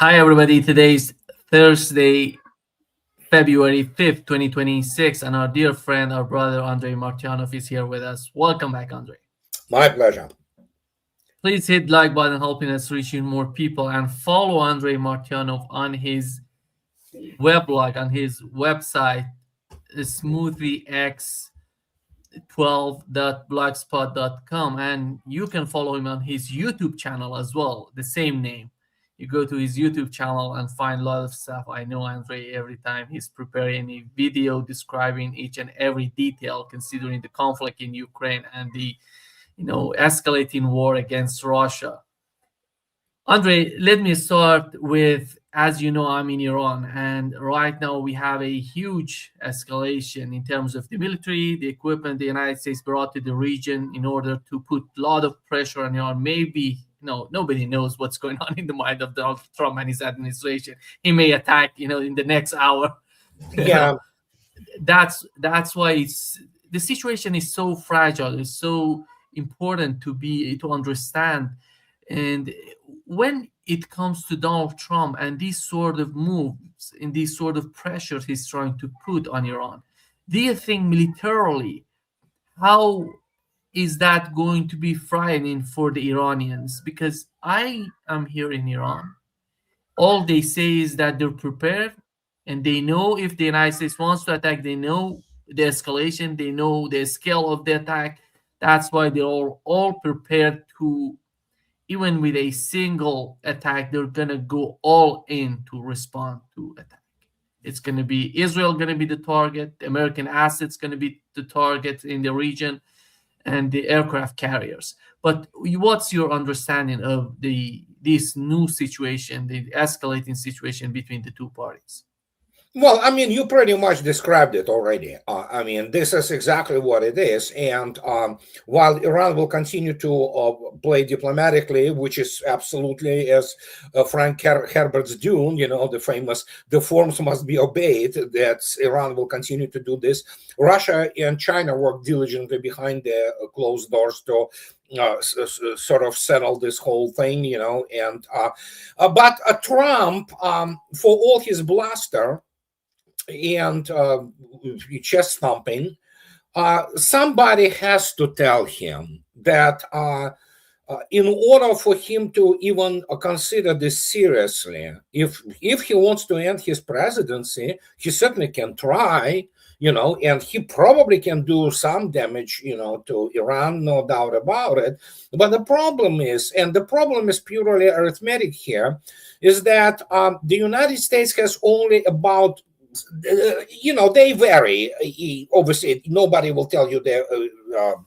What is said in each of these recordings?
Hi, everybody. Today's Thursday, February 5th, 2026, and our dear friend, our brother, Andrei Martyanov is here with us. Welcome back, Andrei. My pleasure. Please hit like button, helping us reach even more people, and follow Andrei Martyanov on his weblog, on his website, smoothiex12.blogspot.com, and you can follow him on his YouTube channel as well, the same name. You go to his YouTube channel and find a lot of stuff. I know Andre, every time he's preparing a video describing each and every detail, considering the conflict in Ukraine and the escalating war against Russia. Andre, let me start with, as you know, I'm in Iran, and right now we have a huge escalation in terms of the military, the equipment the United States brought to the region in order to put a lot of pressure on Iran. Maybe, nobody knows what's going on in the mind of Donald Trump and his administration. He may attack, in the next hour. Yeah. That's why the situation is so fragile. It's so important to understand. And when it comes to Donald Trump and these sort of moves and these sort of pressures he's trying to put on Iran, do you think militarily, how is that going to be frightening for the Iranians? Because I am here in Iran. All they say is that they're prepared and they know if the United States wants to attack, they know the escalation, they know the scale of the attack. That's why they're all prepared to, even with a single attack, they're gonna go all in to respond to attack. It's gonna be Israel gonna be the target, the American assets gonna be the target in the region, and the aircraft carriers. But what's your understanding of this new situation, the escalating situation between the two parties? Well, I mean, you pretty much described it already. I mean, this is exactly what it is. And while Iran will continue to play diplomatically, which is absolutely as Frank Herbert's Dune, the famous, the forms must be obeyed, that Iran will continue to do this. Russia and China work diligently behind the closed doors to sort of settle this whole thing, and but Trump, for all his bluster and chest thumping, somebody has to tell him that in order for him to even consider this seriously, if he wants to end his presidency, he certainly can try, and he probably can do some damage, to Iran, no doubt about it. But the problem is purely arithmetic here, is that the United States has only about they vary. Obviously, nobody will tell you the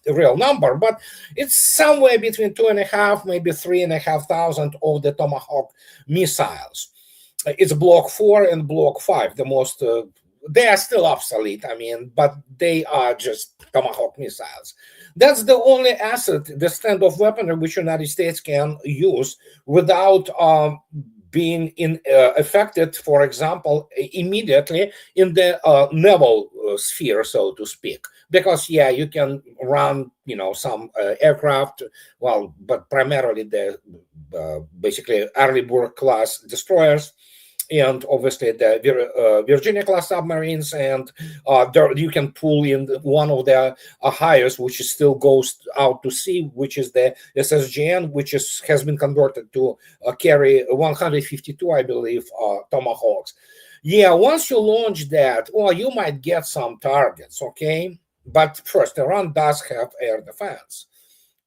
real number, but it's somewhere between 2.5, maybe 3,500 of the Tomahawk missiles. It's Block 4 and Block 5, the most. They are still obsolete, but they are just Tomahawk missiles. That's the only asset, the standoff weaponry, which United States can use without being affected, for example, immediately in the naval sphere, so to speak. Because, you can run, some aircraft, but primarily the basically Arleigh class destroyers, and obviously the Virginia class submarines, and you can pull in one of the highest, which still goes out to sea, which is the SSGN, which has been converted to carry 152, I believe, Tomahawks. Once you launch that, you might get some targets, okay? But first, Iran does have air defense.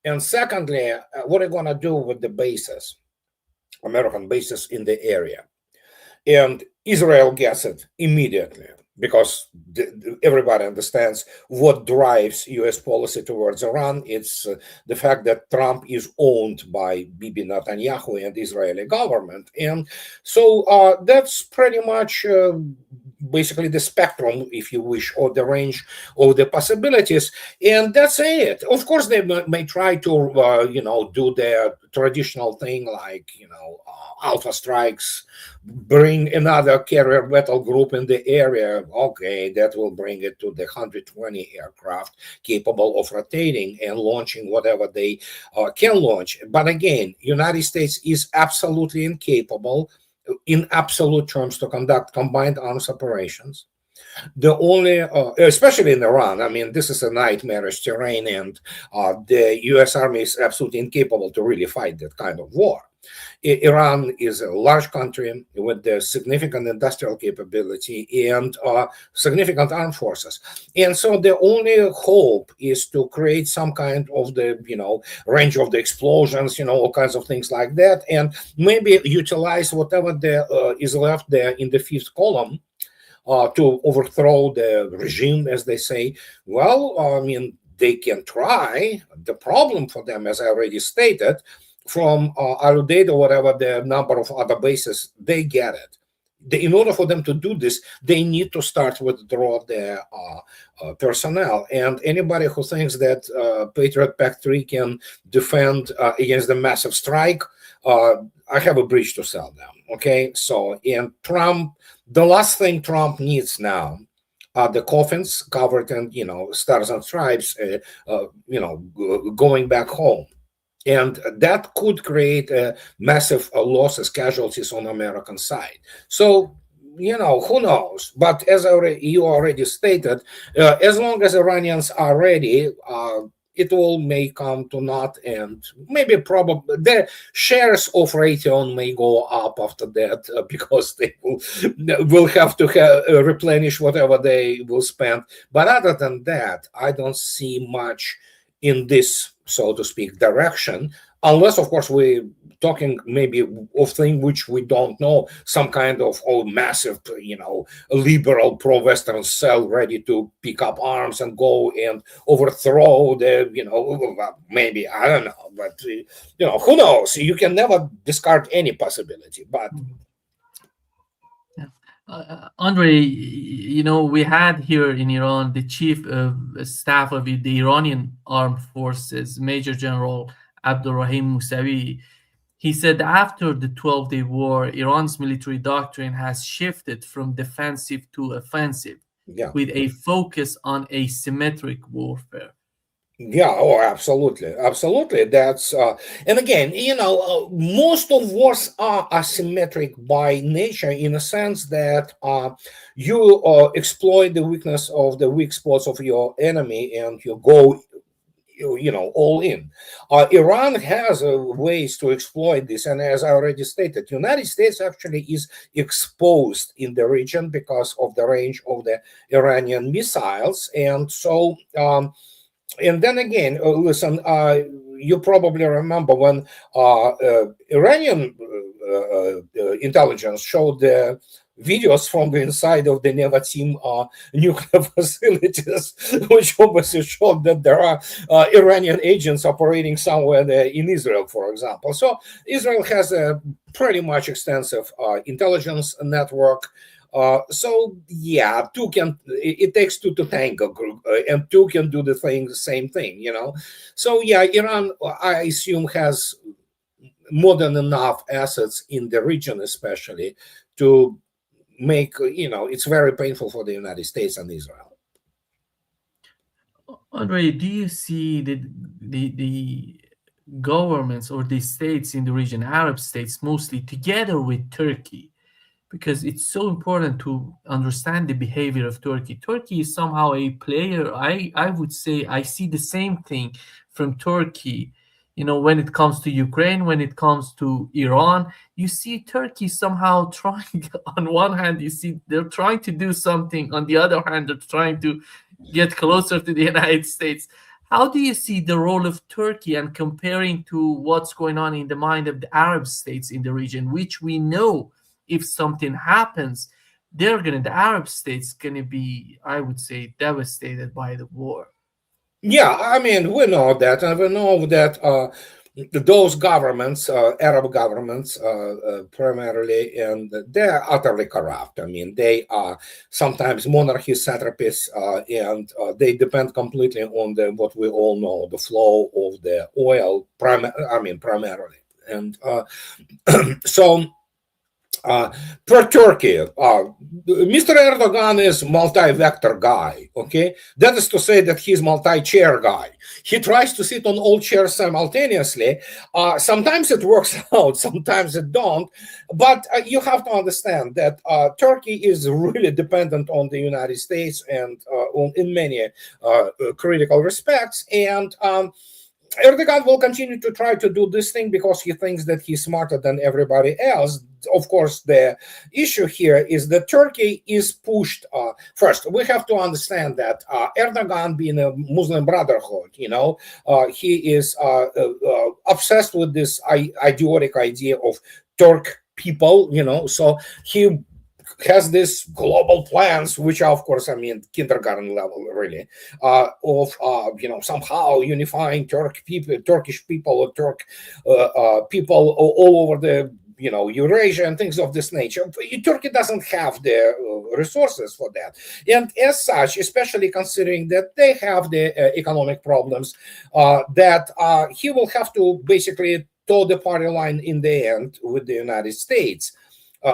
And secondly, what are you going to do with the bases, American bases in the area? And Israel gets it immediately, because everybody understands what drives U.S. policy towards Iran. It's the fact that Trump is owned by Bibi Netanyahu and the Israeli government. And so that's pretty much basically the spectrum, if you wish, or the range of the possibilities. And that's it. Of course, they may try to, do their traditional thing, like, alpha strikes, bring another carrier battle group in the area. Okay, that will bring it to the 120 aircraft capable of rotating and launching whatever they can launch. But again, United States is absolutely incapable in absolute terms, to conduct combined arms operations. The only, especially in Iran, I mean, this is a nightmarish terrain, and the U.S. Army is absolutely incapable to really fight that kind of war. Iran is a large country with the significant industrial capability and significant armed forces. And so the only hope is to create some kind of the, range of the explosions, all kinds of things like that, and maybe utilize whatever there is left there in the fifth column to overthrow the regime, as they say. Well, I mean, they can try. The problem for them, as I already stated, from Aludate or whatever the number of other bases, they get it. In order for them to do this, they need to start withdraw their personnel. And anybody who thinks that Patriot Pact 3 can defend against the massive strike, I have a bridge to sell them. Okay, so in Trump, the last thing Trump needs now are the coffins covered in, stars and stripes, going back home. And that could create massive losses, casualties on the American side. So, who knows? But as you already stated, as long as Iranians are ready, it all may come to naught, and maybe probably the shares of Raytheon may go up after that because they will have to replenish whatever they will spend. But other than that, I don't see much in this, so to speak, direction, unless, of course, we're talking maybe of things which we don't know, some kind of massive, liberal pro-Western cell ready to pick up arms and go and overthrow the, maybe, I don't know, but, who knows? You can never discard any possibility, but... Andrei, we had here in Iran the chief of staff of the Iranian armed forces, Major General Abdurrahim Musavi. He said after the 12-day war, Iran's military doctrine has shifted from defensive to offensive, with a focus on asymmetric warfare. Yeah, absolutely. That's and again, most of wars are asymmetric by nature, in a sense that you exploit the weakness of the weak spots of your enemy, and you go all in. Iran has ways to exploit this, and as I already stated, the United States actually is exposed in the region because of the range of the Iranian missiles, and so. And then again, listen, you probably remember when Iranian intelligence showed the videos from the inside of the Nevatim nuclear facilities, which obviously showed that there are Iranian agents operating somewhere there in Israel, for example. So Israel has a pretty much extensive intelligence network. So yeah, it takes two to tango, and two can do the same thing, So yeah, Iran, I assume, has more than enough assets in the region, especially to make, it's very painful for the United States and Israel. Andrei, do you see the governments or the states in the region, Arab states mostly, together with Turkey? Because it's so important to understand the behavior of Turkey. Turkey is somehow a player. I would say I see the same thing from Turkey. When it comes to Ukraine, when it comes to Iran, you see Turkey somehow trying, on one hand, you see they're trying to do something. On the other hand, they're trying to get closer to the United States. How do you see the role of Turkey, and comparing to what's going on in the mind of the Arab states in the region, which we know if something happens, the Arab states gonna be, I would say, devastated by the war. Yeah, I mean, we know that, and we know that those governments, Arab governments primarily, and they're utterly corrupt. I mean, they are sometimes monarchy satrapies, and they depend completely on what we all know, the flow of the oil, primarily. And so uh, per Turkey, Mr. Erdogan is multi-vector guy. Okay, that is to say that he's multi-chair guy. He tries to sit on all chairs simultaneously. Sometimes it works out, sometimes it don't. But you have to understand that Turkey is really dependent on the United States and in many critical respects. And Erdogan will continue to try to do this thing because he thinks that he's smarter than everybody else. Of course, the issue here is that Turkey is pushed. First, we have to understand that Erdogan, being a Muslim Brotherhood, he is obsessed with this idiotic idea of Turk people, so he has these global plans, which are, of course, kindergarten level, really, of somehow unifying Turkish people, or people all over the Eurasia and things of this nature. Turkey doesn't have the resources for that, and as such, especially considering that they have the economic problems, that he will have to basically toe the party line in the end with the United States.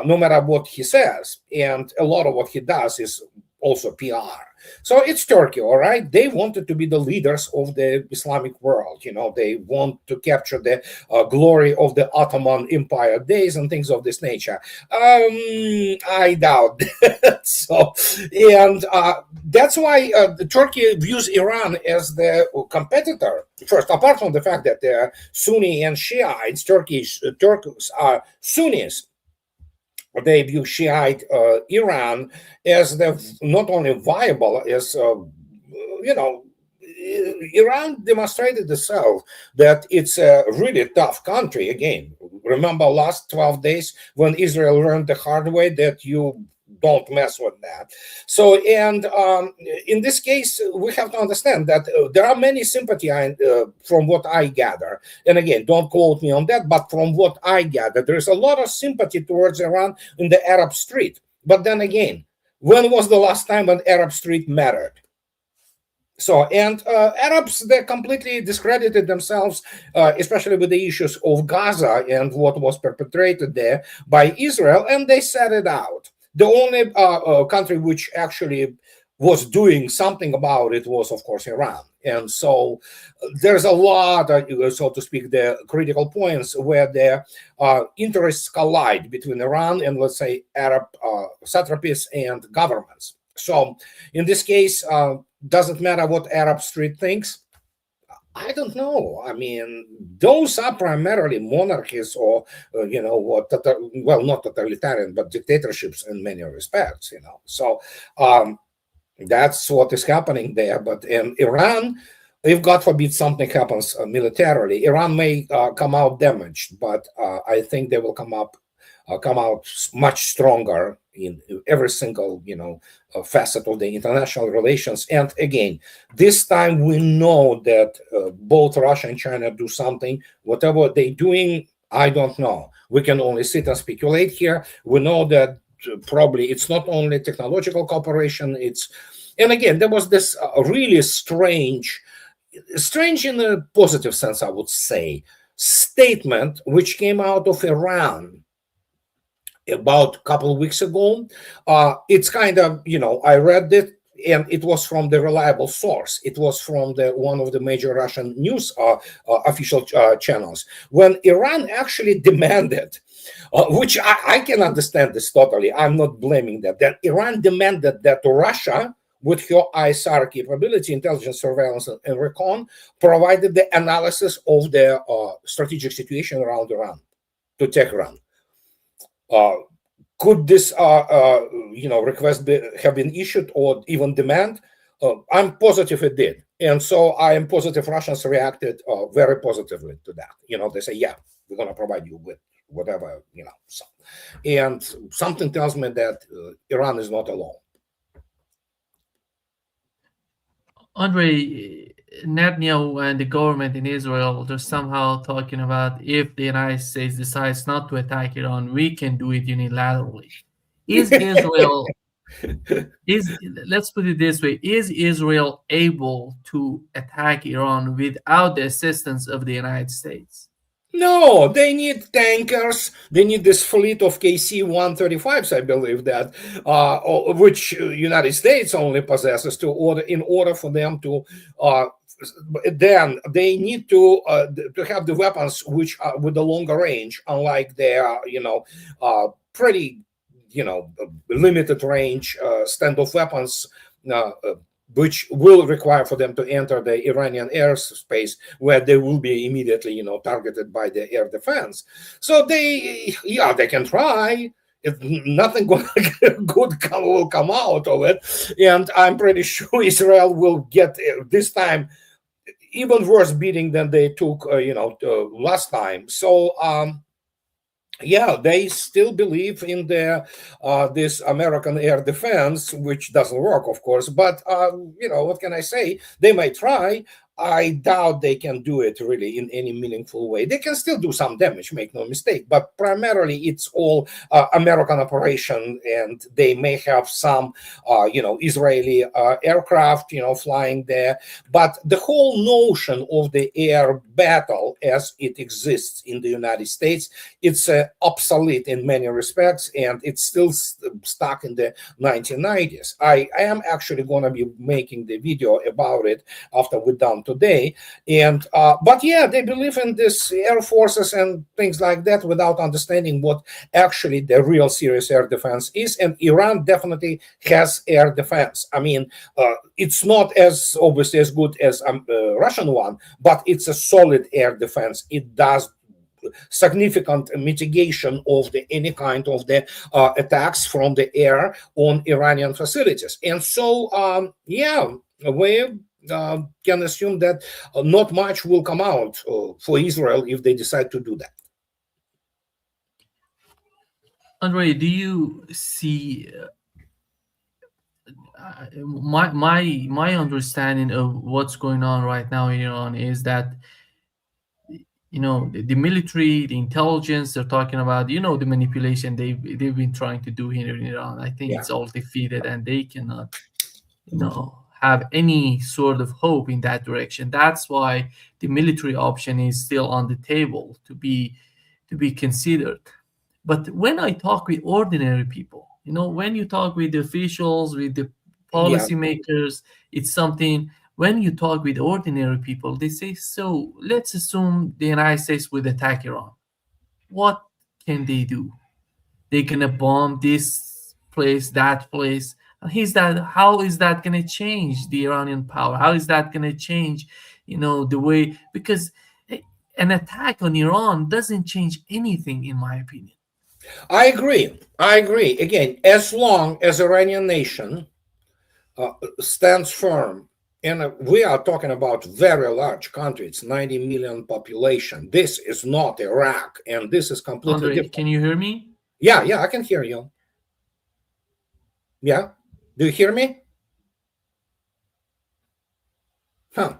No matter what he says. And a lot of what he does is also PR. So it's Turkey, all right? They wanted to be the leaders of the Islamic world. They want to capture the glory of the Ottoman Empire days and things of this nature. I doubt that. So, and that's why Turkey views Iran as the competitor. First, apart from the fact that they're Sunni and Shiites, Turks are Sunnis. They view Shiite Iran as not only viable, as Iran demonstrated itself that it's a really tough country. Again, remember last 12 days when Israel learned the hard way that you don't mess with that. So, and in this case, we have to understand that there are many sympathy from what I gather. And again, don't quote me on that, but from what I gather, there's a lot of sympathy towards Iran in the Arab street. But then again, when was the last time an Arab street mattered? So, and Arabs, they completely discredited themselves, especially with the issues of Gaza and what was perpetrated there by Israel, and they set it out. The only country which actually was doing something about it was, of course, Iran. And so there's a lot, so to speak, the critical points where the interests collide between Iran and, let's say, Arab satrapies and governments. So in this case, doesn't matter what Arab Street thinks. I don't know. Those are primarily monarchies or, not totalitarian, but dictatorships in many respects, So that's what is happening there. But in Iran, if God forbid something happens militarily, Iran may come out damaged, but I think they will come out much stronger in every single facet of the international relations. And again, this time we know that both Russia and China do something. Whatever they're doing, I don't know. We can only sit and speculate here. We know that probably it's not only technological cooperation, and again, there was this really strange in a positive sense, I would say, statement which came out of Iran about a couple of weeks ago. It's kind of, I read it, and it was from the reliable source. It was from one of the major Russian news official channels, when Iran actually demanded, which I can understand this totally. I'm not blaming that. That Iran demanded that Russia, with her ISR capability, intelligence, surveillance, and recon, provided the analysis of the strategic situation around Iran to Tehran. Could this request have been issued or even demand? I'm positive it did, and so I am positive Russians reacted very positively to that. They say, yeah, we're going to provide you with whatever, so. And something tells me that Iran is not alone. Andrei, Netanyahu and the government in Israel, they're somehow talking about if the United States decides not to attack Iran, we can do it unilaterally. Is Israel, let's put it this way, is Israel able to attack Iran without the assistance of the United States? No, they need tankers. They need this fleet of KC-135s, I believe that, which United States only possesses in order for them to. Then they need to have the weapons which are with a longer range, unlike their pretty limited range standoff weapons. Uh, which will require for them to enter the Iranian airspace, where they will be immediately, targeted by the air defense. So they can try. If nothing good will come out of it, and I'm pretty sure Israel will get this time even worse beating than they took, last time. So. Yeah, they still believe in this American air defense, which doesn't work, of course. But what can I say? They might try. I doubt they can do it really in any meaningful way. They can still do some damage, make no mistake. But primarily, it's all American operation, and they may have some, Israeli aircraft, flying there. But the whole notion of the air battle, as it exists in the United States, it's obsolete in many respects, and it's still stuck in the 1990s. I am actually going to be making the video about it after we're done today. And but yeah, they believe in this air forces and things like that without understanding what actually the real serious air defense is. And Iran definitely has air defense. I mean, it's not as obviously as good as Russian one, but it's a solid air defense. It does significant mitigation of any kind of the attacks from the air on Iranian facilities. And so, we can assume that not much will come out for Israel if they decide to do that. Andrei, do you see my understanding of what's going on right now in Iran is that the military, the intelligence they're talking about, the manipulation they've been trying to do here in Iran. I think it's all defeated, and they cannot have any sort of hope in that direction. That's why the military option is still on the table to be considered. But when I talk with ordinary people, when you talk with the officials, with the policymakers, it's something. When you talk with ordinary people, they say, so let's assume the United States would attack Iran. What can they do? They're going to bomb this place, that place. How is that going to change the Iranian power? How is that going to change, the way? Because an attack on Iran doesn't change anything, in my opinion. I agree. Again, as long as Iranian nation stands firm, and we are talking about very large country, it's 90 million population. This is not Iraq, and this is completely Andrei, different. Can you hear me? Yeah, I can hear you. Yeah, do you hear me? Huh.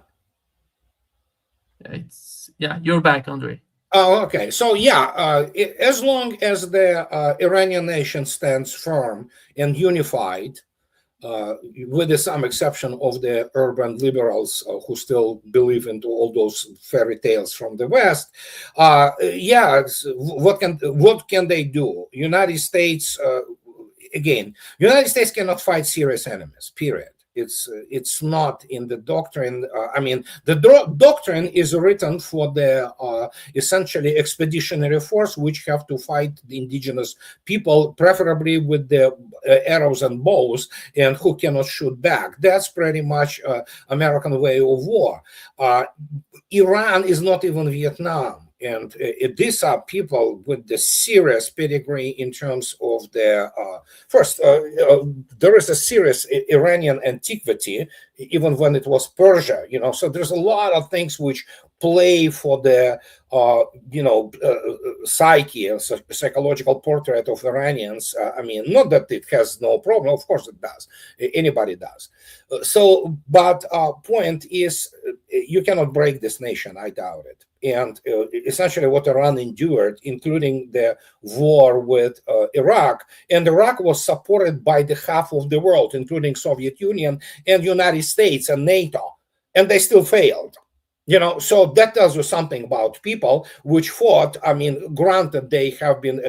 You're back, Andrei. Oh, okay. So as long as the Iranian nation stands firm and unified, with some exception of the urban liberals who still believe into all those fairy tales from the West, what can they do? United States, United States cannot fight serious enemies. Period. It's not in the doctrine. The doctrine is written for the essentially expeditionary force, which have to fight the indigenous people, preferably with the arrows and bows, and who cannot shoot back. That's pretty much American way of war. Iran is not even Vietnam. And these are people with the serious pedigree in terms of their there is a serious Iranian antiquity, even when it was Persia, so there's a lot of things which play for the psyche and psychological portrait of Iranians. Not that it has no problem, of course it does, anybody does. But point is, you cannot break this nation, I doubt it. And essentially what Iran endured, including the war with Iraq, and Iraq was supported by the half of the world, including Soviet Union and United States and NATO, and they still failed. So that tells you something about people which fought. I mean, granted, they have been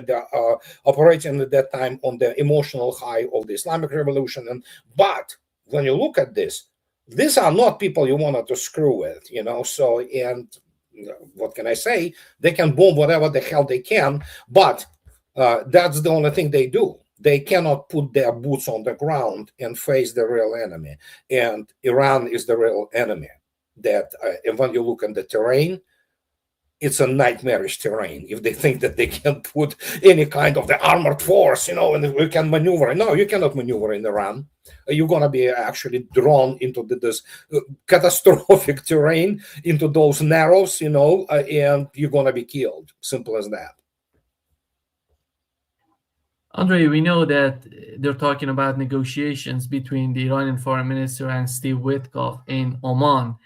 operating at that time on the emotional high of the Islamic Revolution, but when you look at this, these are not people you wanted to screw with. So, and what can I say? They can bomb whatever the hell they can, but that's the only thing they do. They cannot put their boots on the ground and face the real enemy, and Iran is the real enemy. That and when you look at the terrain, it's a nightmarish terrain. If they think that they can put any kind of the armored force, and we can maneuver, no, you cannot maneuver in Iran. You're gonna be actually drawn into this catastrophic terrain, into those narrows, and you're gonna be killed. Simple as that. Andrei, we know that they're talking about negotiations between the Iranian foreign minister and Steve Witkoff in Oman.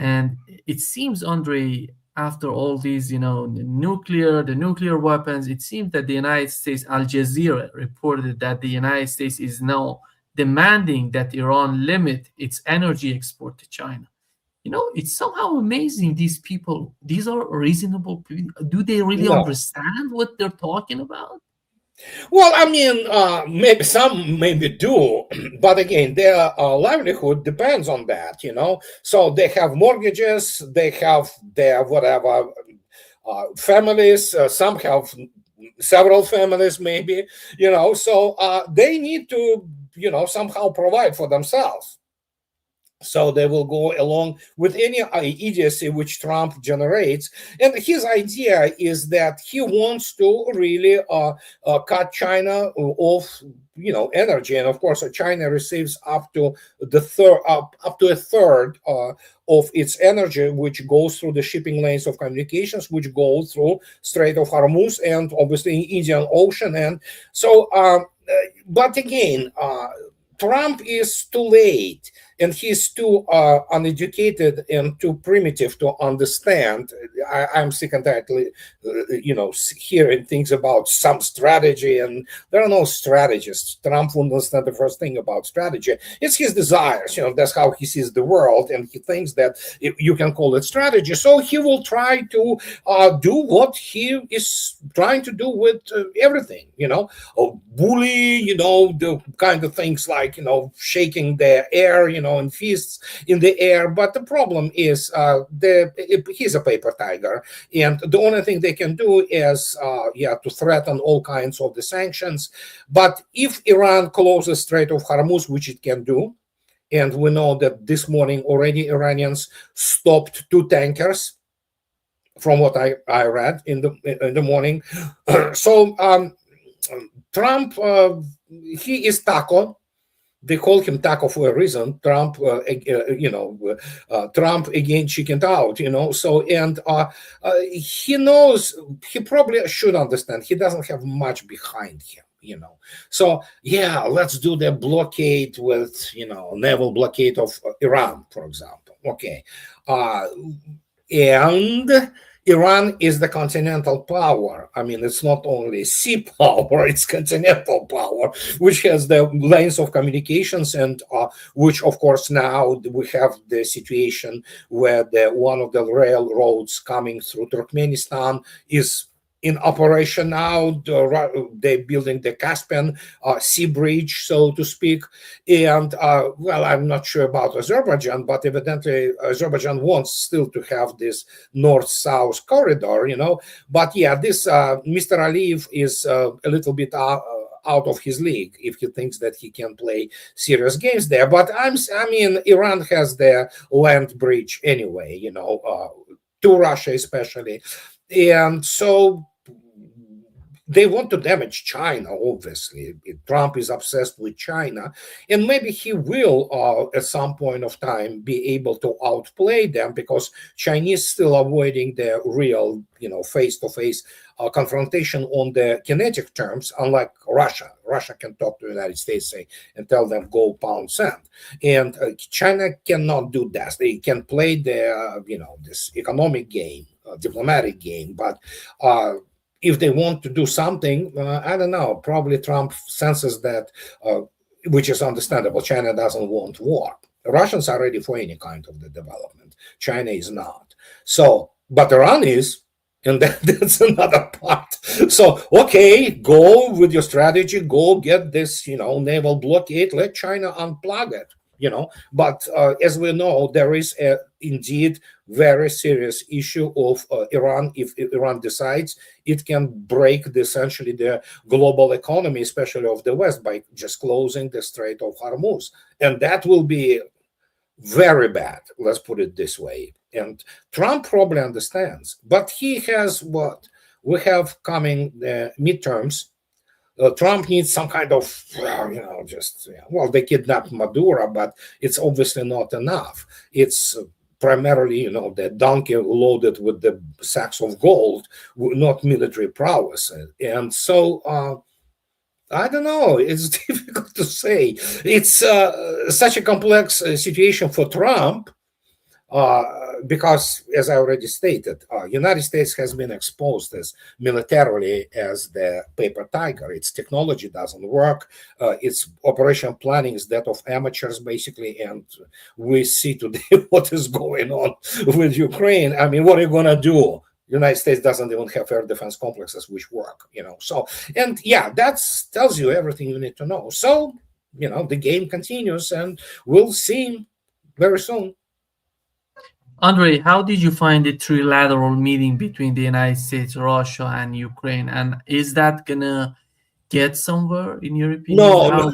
And it seems, Andrei, after all these, the nuclear weapons, it seems that the United States, Al Jazeera reported that the United States is now demanding that Iran limit its energy export to China. It's somehow amazing. These are reasonable people. Do they really No. understand what they're talking about? Well, I mean, maybe some maybe do, but again, their livelihood depends on that, So they have mortgages, they have their whatever families. Some have several families, maybe, So they need to, somehow provide for themselves. So they will go along with any idiocy which Trump generates. And his idea is that he wants to really cut China off, energy. And of course, China receives up to a third of its energy, which goes through the shipping lanes of communications, which go through Strait of Hormuz and obviously Indian Ocean. And so, but again, Trump is too late, and he's too uneducated and too primitive to understand. I'm sick and tired, hearing things about some strategy, and there are no strategists. Trump won't understand the first thing about strategy. It's his desires. That's how he sees the world, and he thinks that you can call it strategy. So he will try to do what he is trying to do with everything. Bully. The kind of things like shaking the air. And fists in the air. But the problem is he's a paper tiger, and the only thing they can do is to threaten all kinds of the sanctions. But if Iran closes Strait of Hormuz, which it can do, and we know that this morning already Iranians stopped 2 tankers, from what I read in the morning. So Trump, he is taco. They call him taco for a reason. Trump, Trump again chickened out, So, and he knows, he probably should understand, he doesn't have much behind him, So, yeah, let's do the blockade with, naval blockade of Iran, for example. Okay. And Iran is the continental power. I mean, it's not only sea power, it's continental power, which has the lanes of communications, and which, of course, now we have the situation where one of the railroads coming through Turkmenistan is in operation now. They're building the Caspian Sea Bridge, so to speak. And, well, I'm not sure about Azerbaijan, but evidently Azerbaijan wants still to have this north-south corridor, But, yeah, this Mr. Aliyev is a little bit out of his league if he thinks that he can play serious games there. But, I mean, Iran has the land bridge anyway, to Russia especially. And so they want to damage China, obviously. Trump is obsessed with China, and maybe he will, at some point of time, be able to outplay them, because Chinese still avoiding the real, face-to-face confrontation on the kinetic terms, unlike Russia. Russia can talk to the United States, say, and tell them go pound sand. And China cannot do that. They can play the, this economic game, diplomatic game, but if they want to do something, I don't know, probably Trump senses that, which is understandable. China doesn't want war. Russians are ready for any kind of the development. China is not. So, but Iran is, and that's another part. So, okay, go with your strategy, go get this, naval blockade, let China unplug it, But as we know, there is indeed very serious issue of Iran. If Iran decides, it can break essentially the global economy, especially of the West, by just closing the Strait of Hormuz. And that will be very bad, let's put it this way. And Trump probably understands, but he has what we have coming midterms. Trump needs some kind of, they kidnapped Maduro, but it's obviously not enough. It's primarily, the donkey loaded with the sacks of gold, not military prowess. And so, I don't know. It's difficult to say. It's such a complex situation for Trump because, as I already stated, United States has been exposed as militarily as the paper tiger. Its technology doesn't work. Its operation planning is that of amateurs, basically. And we see today what is going on with Ukraine. I mean, what are you going to do? United States doesn't even have air defense complexes which work, So, and yeah, that tells you everything you need to know. So, the game continues, and we'll see very soon. Andrei, how did you find the trilateral meeting between the United States, Russia, and Ukraine? And is that gonna get somewhere, in your opinion? No,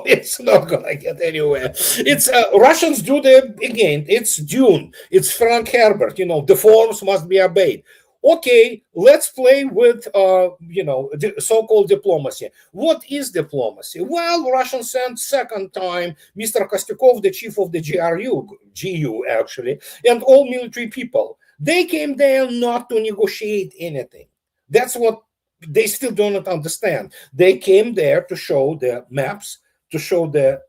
it's not gonna get anywhere. It's Russians do it's Dune, it's Frank Herbert, the forms must be obeyed. Okay, let's play with the so-called diplomacy. What is diplomacy? Well, Russians sent second time Mr. Kostyukov, the chief of the GU actually, and all military people. They came there not to negotiate anything. That's what they still do not understand. They came there to show the maps, to show the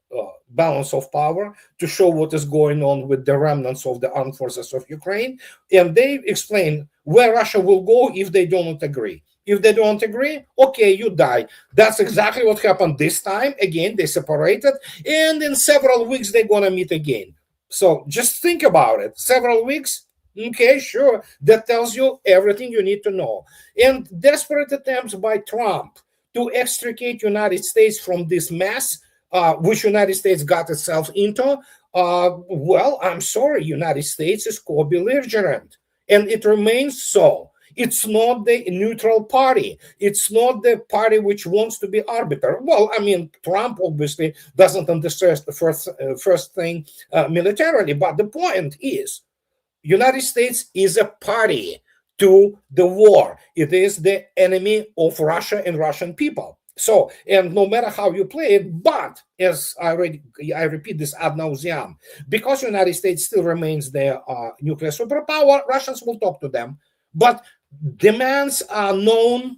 balance of power, to show what is going on with the remnants of the armed forces of Ukraine. And they explain where Russia will go if they do not agree. If they don't agree, okay, you die. That's exactly what happened this time. Again, they separated, and in several weeks, they're going to meet again. So just think about it. Several weeks, okay, sure. That tells you everything you need to know. And desperate attempts by Trump to extricate United States from this mess, which United States got itself into, well, I'm sorry, United States is co-belligerent, and it remains so. It's not the neutral party. It's not the party which wants to be arbiter. Well, I mean, Trump obviously doesn't understand the first thing militarily, but the point is, United States is a party to the war. It is the enemy of Russia and Russian people. So, and no matter how you play it, but as I repeat this ad nauseam, because United States still remains the nuclear superpower, Russians will talk to them. But demands are known.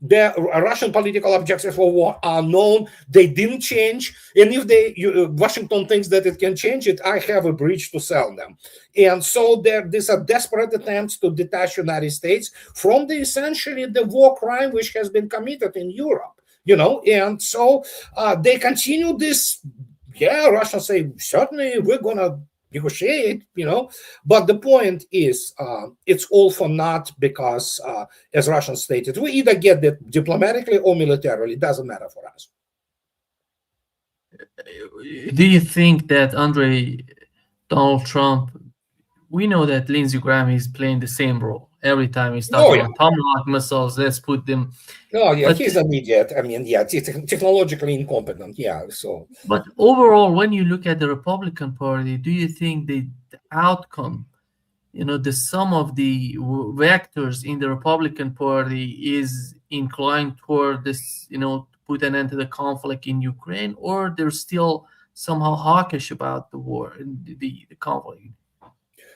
The Russian political objectives for war are known. They didn't change. And if Washington thinks that it can change it, I have a bridge to sell them. And so these are desperate attempts to detach United States from essentially the war crime which has been committed in Europe, And so they continue this. Yeah, Russians say, certainly we're going to negotiate, but the point is it's all for naught because as Russians stated, we either get it diplomatically or militarily. It doesn't matter for us. Do you think that Donald Trump, we know that Lindsey Graham is playing the same role every time he's talking about Tomahawk missiles, let's put them. Oh yeah, he's an idiot. I mean, yeah, technologically incompetent. Yeah, so. But overall, when you look at the Republican Party, do you think the outcome, the sum of the vectors in the Republican Party is inclined toward this, to put an end to the conflict in Ukraine, or they're still somehow hawkish about the war, the conflict?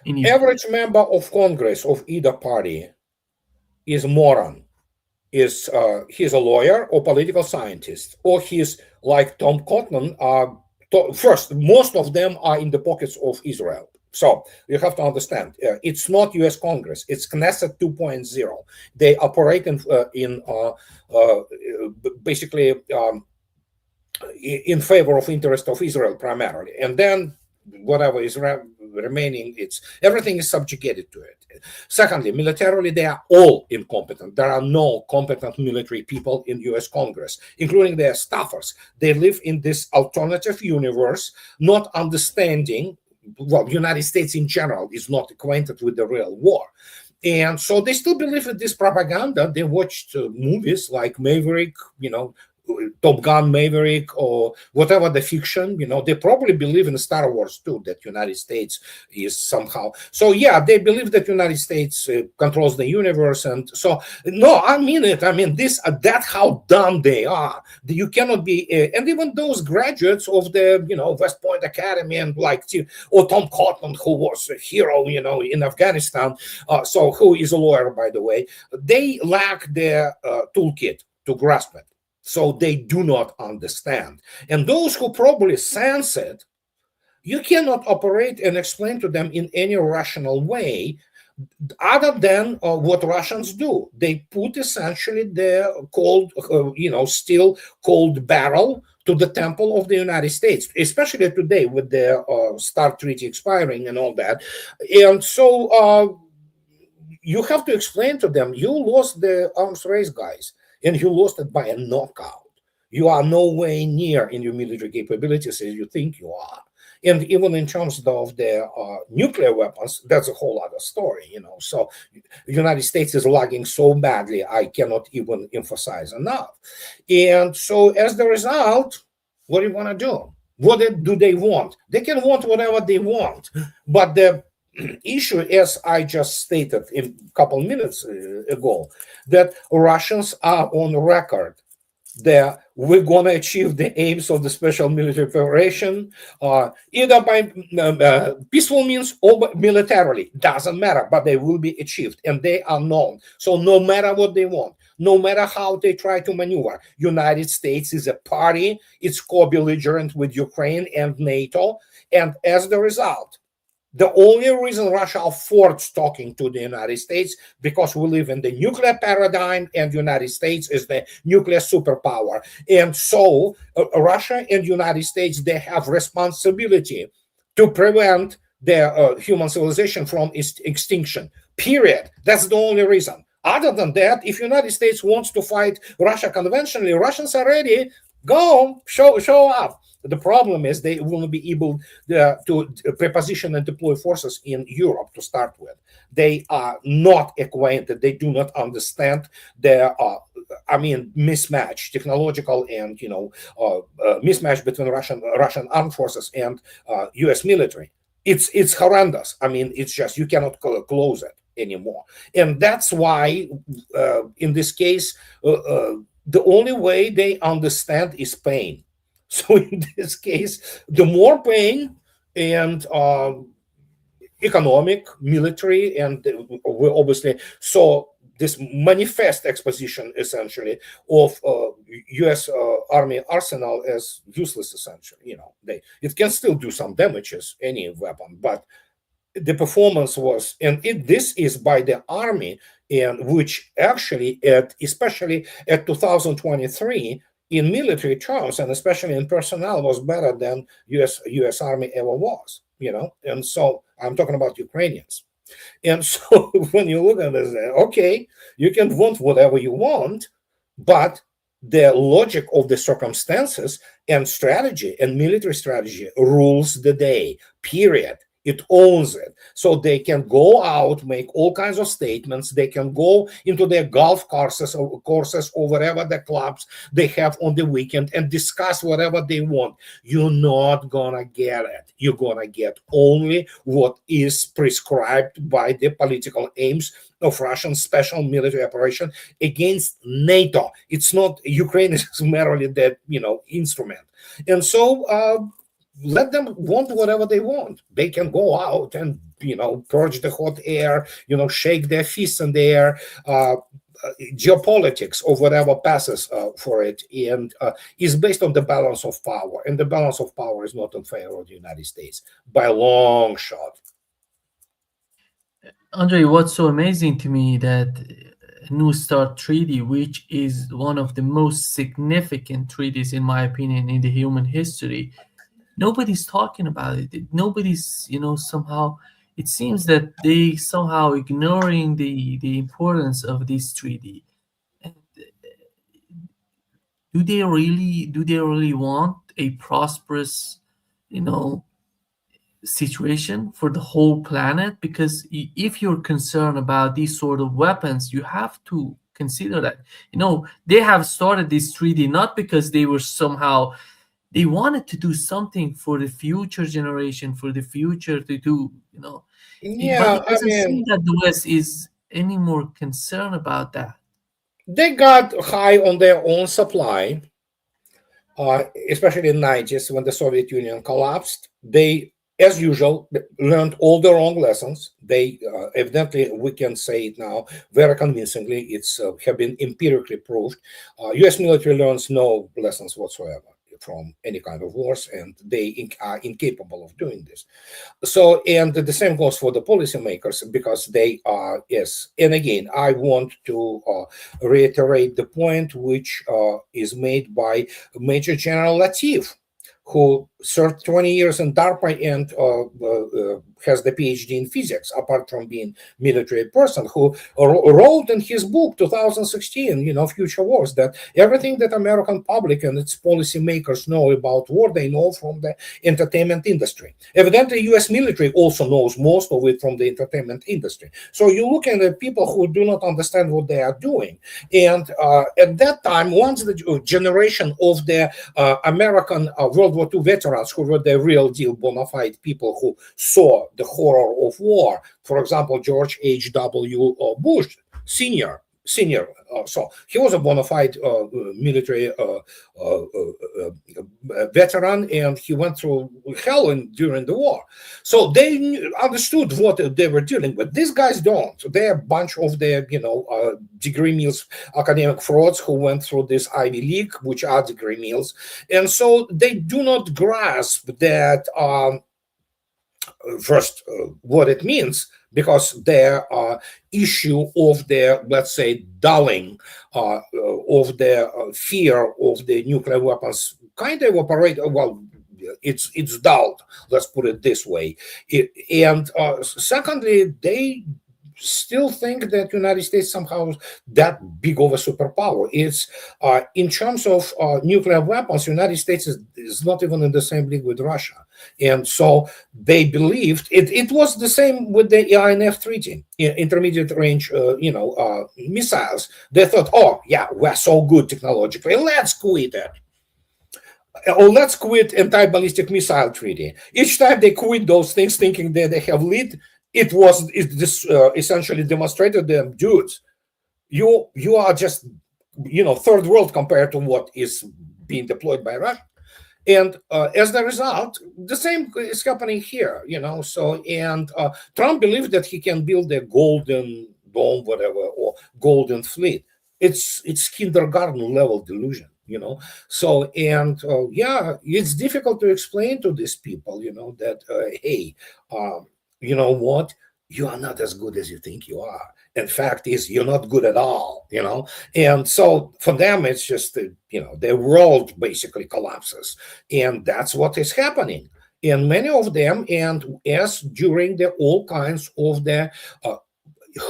Average member of Congress of either party is moron. He's a lawyer or political scientist, or he's like Tom Cotton. First, most of them are in the pockets of Israel. So you have to understand, it's not U.S. Congress, it's Knesset 2.0. They operate in basically in favor of interest of Israel primarily. And then whatever is remaining, it's everything is subjugated to it. Secondly, militarily, they are all incompetent. There are no competent military people in US Congress, including their staffers. They live in this alternative universe, not understanding, well, United States in general is not acquainted with the real war. And so they still believe in this propaganda. They watched movies like Maverick, Top Gun Maverick, or whatever the fiction, they probably believe in Star Wars too, that United States is somehow. So yeah, they believe that United States controls the universe. And so, no, I mean it. I mean, that's how dumb they are. You cannot be, and even those graduates of the, West Point Academy and or Tom Cotton, who was a hero, in Afghanistan. So who is a lawyer, by the way, they lack their toolkit to grasp it. So they do not understand. And those who probably sense it, you cannot operate and explain to them in any rational way other than what Russians do. They put essentially the cold, steel cold barrel to the temple of the United States, especially today with the START treaty expiring and all that. And so you have to explain to them, you lost the arms race, guys, and you lost it by a knockout. You are no way near in your military capabilities as you think you are. And even in terms of the nuclear weapons, that's a whole other story, So the United States is lagging so badly, I cannot even emphasize enough. And so as the result, what do you want to do? What do they want? They can want whatever they want. But the issue, as I just stated a couple minutes ago, that Russians are on record that we're going to achieve the aims of the special military operation either by peaceful means or militarily. Doesn't matter, but they will be achieved, and they are known. So no matter what they want, no matter how they try to maneuver, United States is a party. It's co-belligerent with Ukraine and NATO, and as the result, the only reason Russia affords talking to the United States because we live in the nuclear paradigm and the United States is the nuclear superpower. And so Russia and United States, they have responsibility to prevent their human civilization from extinction, period. That's the only reason. Other than that, if United States wants to fight Russia conventionally, Russians are ready. Go, show up. The problem is they won't be able to preposition and deploy forces in Europe to start with. They are not acquainted. They do not understand the, mismatch, technological and mismatch between Russian armed forces and U.S. military. It's horrendous. I mean, it's just you cannot close it anymore, and that's why in this case the only way they understand is pain. So in this case, the more pain and economic, military, and we obviously saw this manifest exposition essentially of U.S. Army arsenal as useless. Essentially, it can still do some damage as any weapon, but the performance was, and this is by the army, and which actually, especially at 2023. In military terms, and especially in personnel, was better than U.S. Army ever was, And so I'm talking about Ukrainians. And so when you look at this, okay, you can want whatever you want, but the logic of the circumstances and strategy and military strategy rules the day, period. It owns it. So they can go out, make all kinds of statements. They can go into their golf courses or whatever the clubs they have on the weekend and discuss whatever they want. You're not going to get it. You're going to get only what is prescribed by the political aims of Russian special military operation against NATO. It's not Ukraine is merely that, instrument. And so, let them want whatever they want. They can go out and, purge the hot air, shake their fists in the air, geopolitics or whatever passes for it, and is based on the balance of power. And the balance of power is not in favor of the United States by a long shot. Andrei, what's so amazing to me that New START treaty, which is one of the most significant treaties, in my opinion, in the human history, nobody's talking about it. Nobody's, somehow it seems that they somehow ignoring the importance of this treaty. And do they really want a prosperous, you know, situation for the whole planet? Because if you're concerned about these sort of weapons, you have to consider that, they have started this treaty not because they were somehow, they wanted to do something for the future generation, for the future to do, but Yeah, it I doesn't seem mean, that the West is any more concerned about that. they got high on their own supply, especially in the 90s when the Soviet Union collapsed. They, as usual, learned all the wrong lessons. They evidently, we can say it now very convincingly, it's have been empirically proved. U.S. military learns no lessons whatsoever from any kind of wars, and they are incapable of doing this. So, and the same goes for the policymakers, because they are, yes. And again, I want to reiterate the point which is made by Major General Latif, who served 20 years in DARPA and has the PhD in physics, apart from being military person, who wrote in his book 2016, Future Wars, that everything that American public and its policymakers know about war, they know from the entertainment industry. Evidently, U.S. military also knows most of it from the entertainment industry. So you're looking at people who do not understand what they are doing. And at that time, once the generation of the American World War II veterans, who were the real deal bona fide people who saw the horror of war, for example, George H.W. Bush, senior. So he was a bona fide military veteran, and he went through hell during the war. So they understood what they were dealing with. These guys don't. They're a bunch of the degree mills academic frauds who went through this Ivy League, which are degree mills, and so they do not grasp that. First, what it means, because their issue of the, let's say, dulling of the fear of the nuclear weapons kind of operate, well, it's dulled, let's put it this way. And secondly, they still think that United States somehow that big of a superpower. It's in terms of nuclear weapons, United States is not even in the same league with Russia. And so they believed it was the same with the INF treaty, intermediate range, missiles. They thought, oh yeah, we're so good technologically, let's quit it. Or let's quit anti-ballistic missile treaty. Each time they quit those things, thinking that they have lead, this essentially demonstrated them, dudes, you are just third world compared to what is being deployed by Russia. And as a result, the same is happening here, So, and Trump believed that he can build a golden dome, whatever, or golden fleet. It's kindergarten level delusion, So, and yeah, it's difficult to explain to these people, that hey, you know what? You are not as good as you think you are. In fact, is you're not good at all, And so for them, it's just their world basically collapses, and that's what is happening. And many of them, and as during the all kinds of the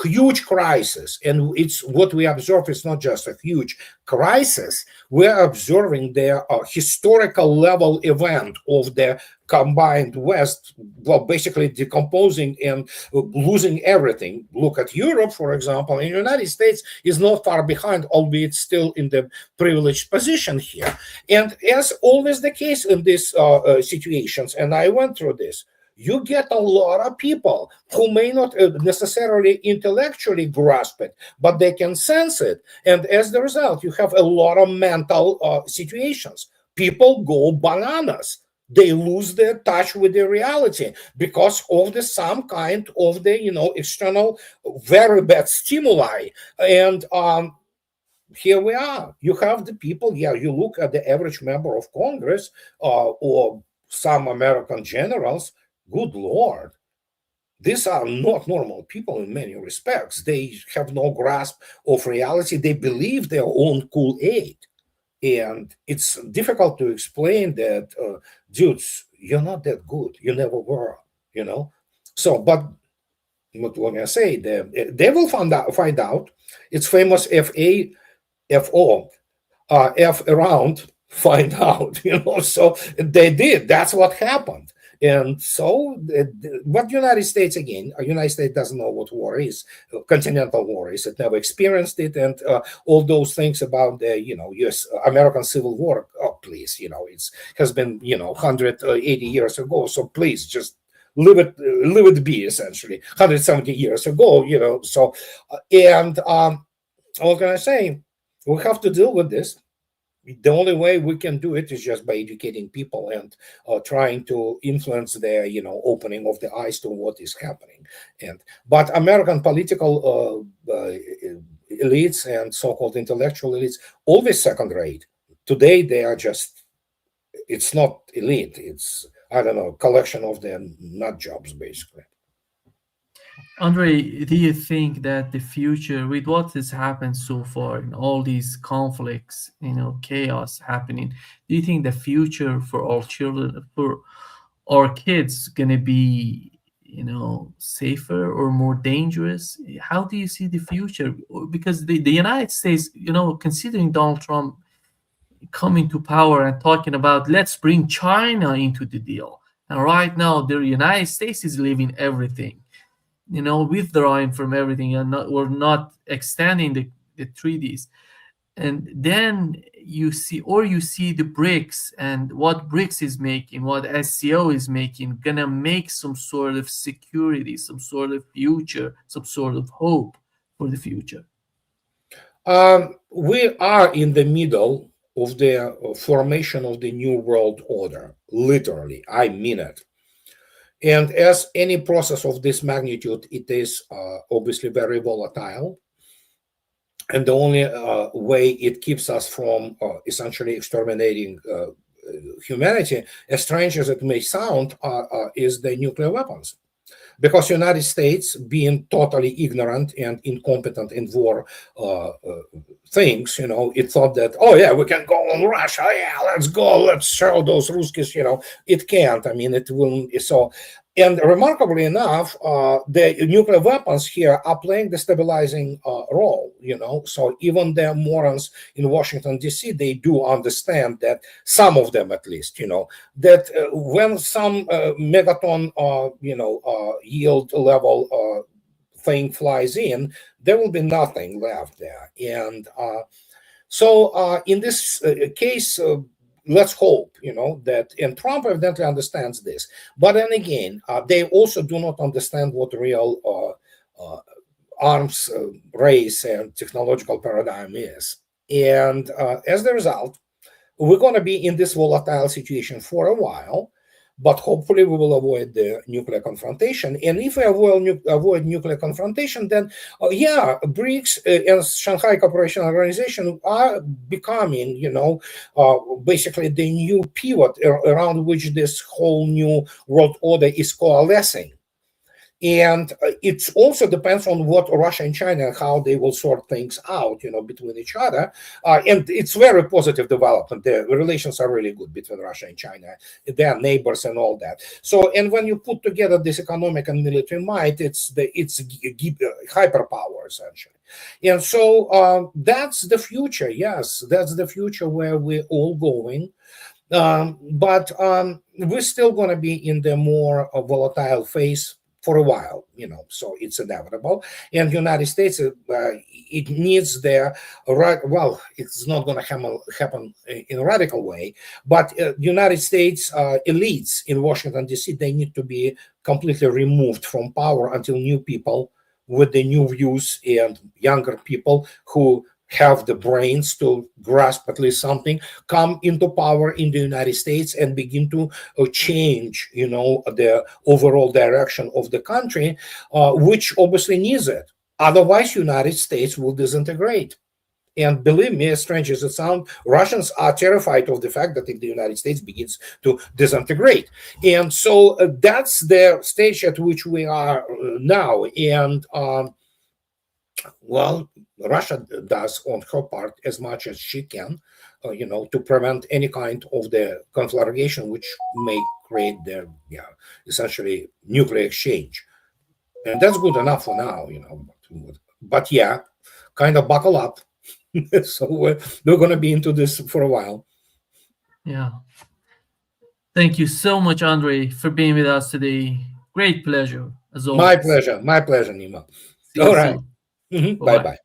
huge crisis, and it's what we observe is not just a huge crisis, we're observing the historical level event of the combined West, well, basically decomposing and losing everything. Look at Europe, for example, and the United States is not far behind, albeit still in the privileged position here. And as always the case in these situations, and I went through this, you get a lot of people who may not necessarily intellectually grasp it, but they can sense it. And as the result, you have a lot of mental situations. People go bananas. They lose their touch with the reality because of some kind of the, external, very bad stimuli. And here we are. You have the people, you look at the average member of Congress or some American generals. Good Lord, these are not normal people in many respects. They have no grasp of reality. They believe their own Kool-Aid. And it's difficult to explain that, dudes, you're not that good. You never were, you know. So, but what can I say? They will find out. It's famous FO, F around, find out, So they did. That's what happened. And so, but United States, again, United States doesn't know what war is, continental war is. It never experienced it, and all those things about the, U.S. American Civil War. Oh, please, it's has been, 180 years ago. So please, just leave it be. Essentially, 170 years ago, So, and what can I say? We have to deal with this. The only way we can do it is just by educating people and trying to influence their opening of the eyes to what is happening. But American political elites and so-called intellectual elites always second rate. Today they are just, it's not elite, it's, I don't know, collection of their nut jobs basically. Andre, do you think that the future, with what has happened so far in all these conflicts, chaos happening, do you think the future for our children, for our kids, gonna be, safer or more dangerous? How do you see the future? Because the United States, considering Donald Trump coming to power and talking about let's bring China into the deal, and right now the United States is leaving everything, withdrawing from everything, and we're not extending the treaties. And then you see the BRICS, and what BRICS is making, what SCO is making, gonna make some sort of security, some sort of future, some sort of hope for the future. We are in the middle of the formation of the new world order. Literally, I mean it. And as any process of this magnitude, it is obviously very volatile. And the only way it keeps us from essentially exterminating humanity, as strange as it may sound, is the nuclear weapons. Because United States, being totally ignorant and incompetent in war things, it thought that, oh yeah, we can go on Russia, yeah, let's go, let's show those Ruskies, it can't. I mean, it will. So, and remarkably enough, the nuclear weapons here are playing the stabilizing role, So even the morons in Washington, D.C., they do understand that, some of them at least, that when some megaton, yield level thing flies in, there will be nothing left there. And so in this case, let's hope, that, and Trump evidently understands this. But then again, they also do not understand what real arms race and technological paradigm is. And as a result, we're going to be in this volatile situation for a while. But hopefully we will avoid the nuclear confrontation. And if we avoid nuclear confrontation, then BRICS and Shanghai Cooperation Organization are becoming, basically the new pivot around which this whole new world order is coalescing. And it also depends on what Russia and China, how they will sort things out, between each other. And it's very positive development. The relations are really good between Russia and China. They are neighbors and all that. So, and when you put together this economic and military might, it's hyperpower essentially. And so that's the future. Yes, that's the future where we're all going. But we're still going to be in the more volatile phase for a while, so it's inevitable. And the United States, it needs their right. Well, it's not going to happen in a radical way, but United States elites in Washington, D.C., they need to be completely removed from power until new people with the new views and younger people who have the brains to grasp at least something, come into power in the United States and begin to change, the overall direction of the country, which obviously needs it. Otherwise, United States will disintegrate. And believe me, as strange as it sounds, Russians are terrified of the fact that if the United States begins to disintegrate. And so that's the stage at which we are now. And well, Russia does on her part as much as she can, to prevent any kind of the conflagration which may create their essentially nuclear exchange, and that's good enough for now, But yeah, kind of buckle up. So we're going to be into this for a while. Yeah. Thank you so much, Andrei, for being with us today. Great pleasure, as My always. pleasure. My pleasure, Nima. See you All right. soon. Bye Bye-bye. bye.